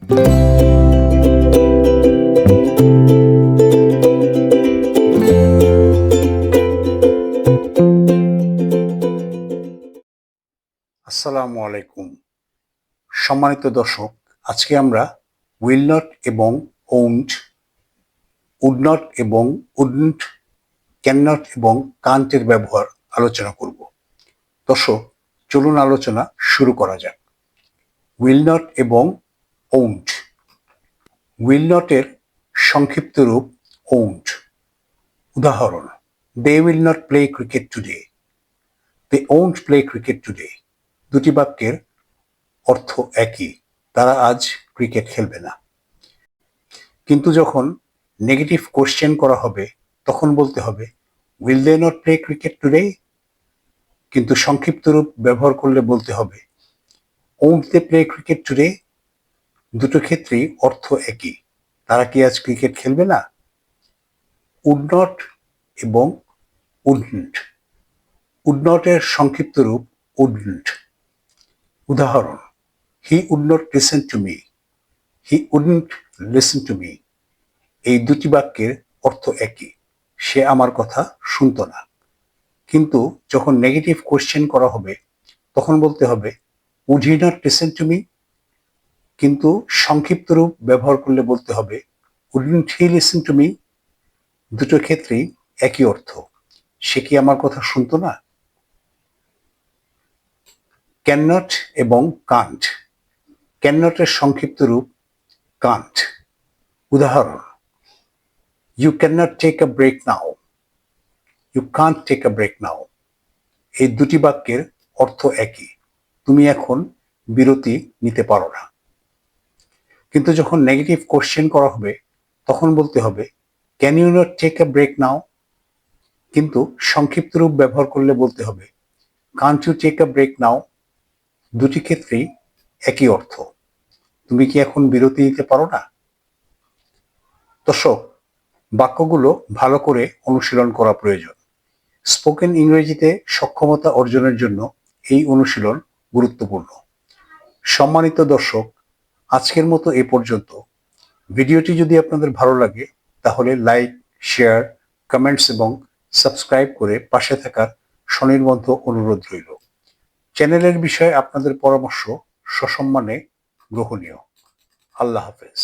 আসসালামু আলাইকুম। সম্মানিত দর্শক, আজকে আমরা উইল নট এবং ওন্ট, উড নট এবং উডন্ট, ক্যান নট এবং কান্টের ব্যবহার আলোচনা করব। দর্শক, চলুন আলোচনা শুরু করা যাক। উইল নট এবং ওন্ট। উইল নটের সংক্ষিপ্ত রূপ ওন্ট। উদাহরণ: they will not play cricket today, they won't play cricket today. দুটি বাক্যের অর্থ একই, তারা আজ ক্রিকেট খেলবে না। কিন্তু যখন নেগেটিভ কোশ্চেন করা হবে তখন বলতে হবে will they not play cricket today, কিন্তু সংক্ষিপ্ত রূপ ব্যবহার করলে বলতে হবে won't they play cricket today. দুটো ক্ষেত্রেই অর্থ একই, তারা কি আজ ক্রিকেট খেলবে না। উড নট এবং উডন্ট। উড নটের সংক্ষিপ্ত রূপ উডন্ট। উদাহরণ: he would not listen to me, he wouldn't listen to me. এই দুটি বাক্যের অর্থ একই, সে আমার কথা শুনতো না। কিন্তু যখন নেগেটিভ কোশ্চেন করা হবে তখন বলতে হবে would he not listen to me, কিন্তু সংক্ষিপ্ত রূপ ব্যবহার করলে বলতে হবে wouldn't he listen to me. দুটো ক্ষেত্রেই একই অর্থ, সে কি আমার কথা শুনতো না। ক্যান নট এবং কান্ট। ক্যান নটের সংক্ষিপ্ত রূপ কান্ট। উদাহরণ: you can not take a break now, you can't take a break now. এই দুটি বাক্যের অর্থ একই, তুমি এখন বিরতি নিতে পারো না। কিন্তু যখন নেগেটিভ কোশ্চেন করা হবে তখন বলতে হবে can you not take a break now, কিন্তু সংক্ষিপ্ত রূপ ব্যবহার করলে বলতে হবে can't you take a break now. দুটি ক্ষেত্রেই একই অর্থ, তুমি কি এখন বিরতি নিতে পারো না। দর্শক, বাক্যগুলো ভালো করে অনুশীলন করা প্রয়োজন। স্পোকেন ইংরেজিতে সক্ষমতা অর্জনের জন্য এই অনুশীলন গুরুত্বপূর্ণ। সম্মানিত দর্শক, আজকের মতো এ পর্যন্ত। ভিডিওটি যদি আপনাদের ভালো লাগে তাহলে লাইক, শেয়ার, কমেন্টস এবং সাবস্ক্রাইব করে পাশে থাকার স্বনির্বন্ধ অনুরোধ রইল। চ্যানেলের বিষয়ে আপনাদের পরামর্শ সসম্মানে গ্রহণীয়। আল্লাহ হাফেজ।